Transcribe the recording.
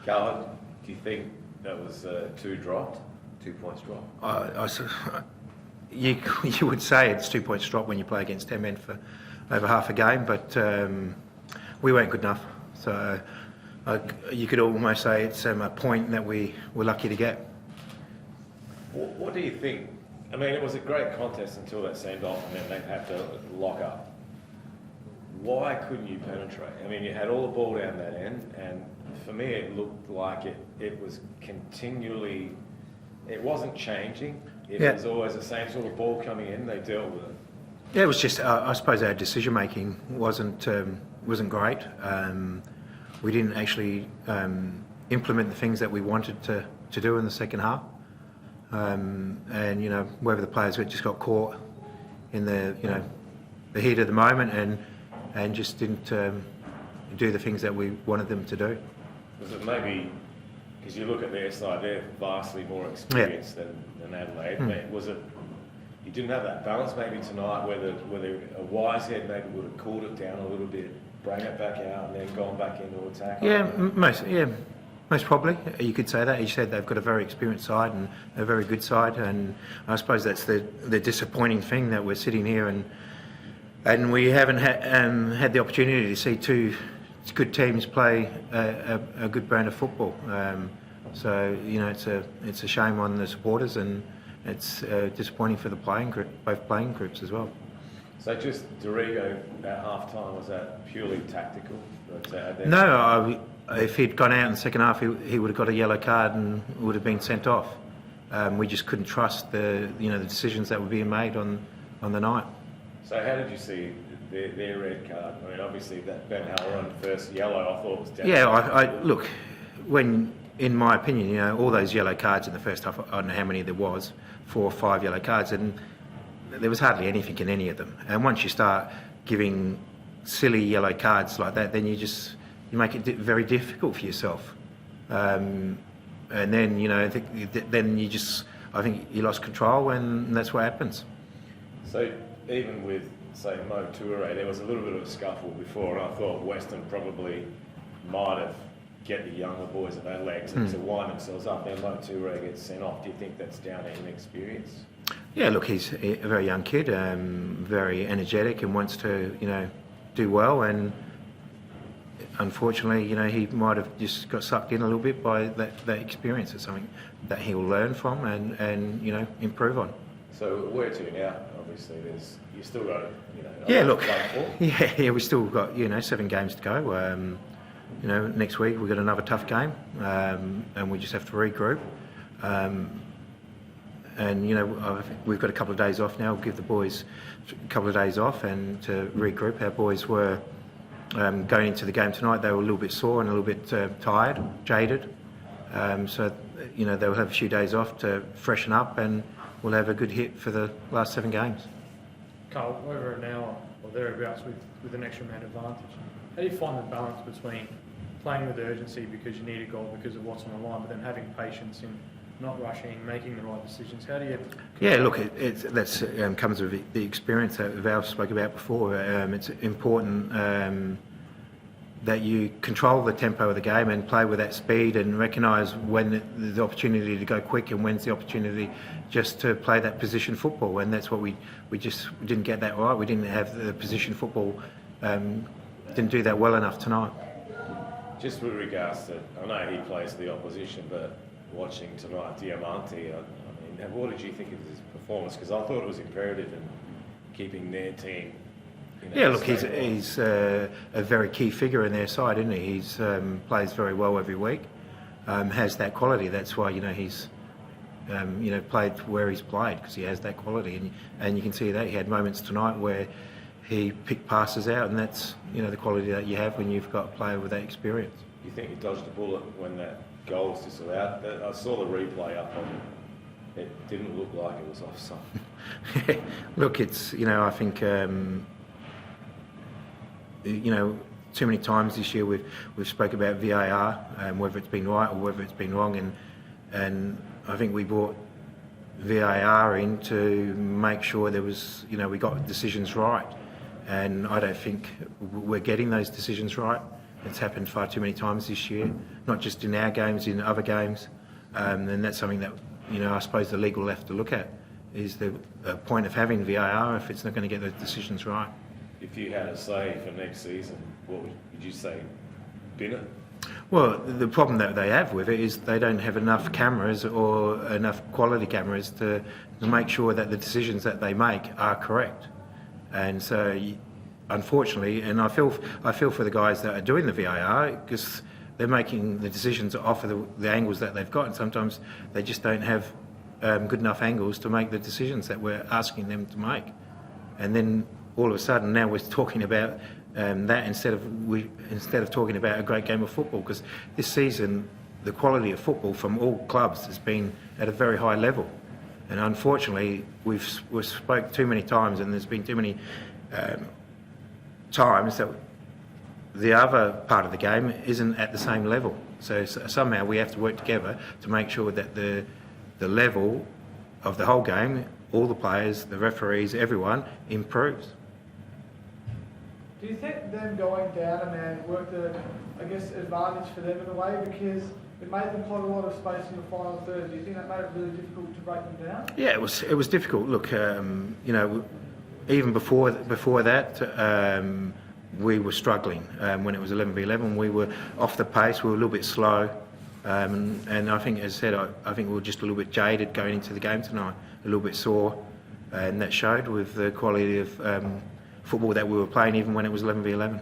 Carl, do you think that was 2 points dropped? You would say it's 2 points drop when you play against 10 men for over half a game, but we weren't good enough. So you could almost say it's a point that we were lucky to get. What do you think? I mean, it was a great contest until that send-off, and then they had to lock up. Why couldn't you penetrate? I mean, you had all the ball down that end, and for me, it looked like it was continually. It wasn't changing. It was always the same sort of ball coming in. They dealt with it. Yeah, it was just. I suppose our decision making wasn't great. We didn't actually implement the things that we wanted to do in the second half. And whether the players just got caught in the heat of the moment and just didn't do the things that we wanted them to do. Was it maybe because you look at their side, they're vastly more experienced than Adelaide. Was it you didn't have that balance maybe tonight, whether a wise head maybe would have cooled it down a little bit, bring it back out, and then gone back into attack? Most probably, you could say that. You said they've got a very experienced side and a very good side, and I suppose that's the disappointing thing, that we're sitting here and we haven't had the opportunity to see two good teams play a good brand of football. So it's a shame on the supporters, and it's disappointing for the both playing groups as well. So just Dorigo at half time, was that purely tactical? No, if he'd gone out in the second half, he would have got a yellow card and would have been sent off. We just couldn't trust the decisions that were being made on the night. So how did you see their red card? I mean, obviously that Ben Halloran first yellow, I thought was down. Yeah, look, in my opinion, all those yellow cards in the first half, I don't know how many there was, 4 or 5 yellow cards, and there was hardly anything in any of them. And once you start giving silly yellow cards like that, then you make it very difficult for yourself. And then I think you lost control, and that's what happens. So even with, say, Mo Toure, there was a little bit of a scuffle before, and I thought Western probably might have get the younger boys of Adelaide to wind themselves up. Then Mo Toure gets sent off. Do you think that's down to inexperience? Yeah, look, he's a very young kid, very energetic, and wants to do well, and unfortunately, he might have just got sucked in a little bit by that experience. It's something that he'll learn from and improve on. So where to now? Obviously, you still got we still got 7 games to go. Next week we've got another tough game, and we just have to regroup. And we've got a couple of days off now. We'll give the boys a couple of days off and to regroup. Our boys were going into the game tonight. They were a little bit sore and a little bit tired, jaded. So they'll have a few days off to freshen up, and we'll have a good hit for the last 7 games. Carl, over an hour or thereabouts with an extra man advantage. How do you find the balance between playing with urgency because you need a goal because of what's on the line, but then having patience in not rushing, making the right decisions? How do you? Yeah, look, that comes with the experience that Val spoke about before. It's important that you control the tempo of the game and play with that speed, and recognise when there's the opportunity to go quick and when's the opportunity just to play that position football. And that's what we just didn't get that right. We didn't have the position football. Didn't do that well enough tonight. Just with regards to, I know he plays the opposition, but watching tonight, Diamante, what did you think of his performance? Because I thought it was imperative in keeping their team. Look, he's a very key figure in their side, isn't he? He's plays very well every week, has that quality. That's why he's played where he's played, because he has that quality, and you can see that he had moments tonight where he picked passes out, and that's the quality that you have when you've got a player with that experience. You think he dodged a bullet when that goal was disallowed? I saw the replay up on it. It didn't look like it was offside. Look, it's I think too many times this year we've spoke about VAR, whether it's been right or whether it's been wrong, and I think we brought VAR in to make sure there was we got decisions right. And I don't think we're getting those decisions right. It's happened far too many times this year, not just in our games, in other games. And that's something that, I suppose the league will have to look at, is the point of having VAR if it's not going to get those decisions right. If you had a say for next season, what would you say? Bin it? Well, the problem that they have with it is they don't have enough cameras or enough quality cameras to make sure that the decisions that they make are correct. And so, unfortunately, and I feel for the guys that are doing the VAR, because they're making the decisions off of the angles that they've got, and sometimes they just don't have good enough angles to make the decisions that we're asking them to make. And then all of a sudden now we're talking about that instead of talking about a great game of football, because this season the quality of football from all clubs has been at a very high level, and unfortunately we've spoke too many times, and there's been too many times that the other part of the game isn't at the same level. So somehow we have to work together to make sure that the level of the whole game, all the players, the referees, everyone, improves. Do you think them going down a man worked advantage for them in a way, because it made them quite a lot of space in the final third? Do you think that made it really difficult to break them down? Yeah, it was difficult. Look, even before that, we were struggling when it was 11v11. We were off the pace. We were a little bit slow, and I think, as I said, I think we were just a little bit jaded going into the game tonight, a little bit sore, and that showed with the quality of football that we were playing, even when it was 11v11.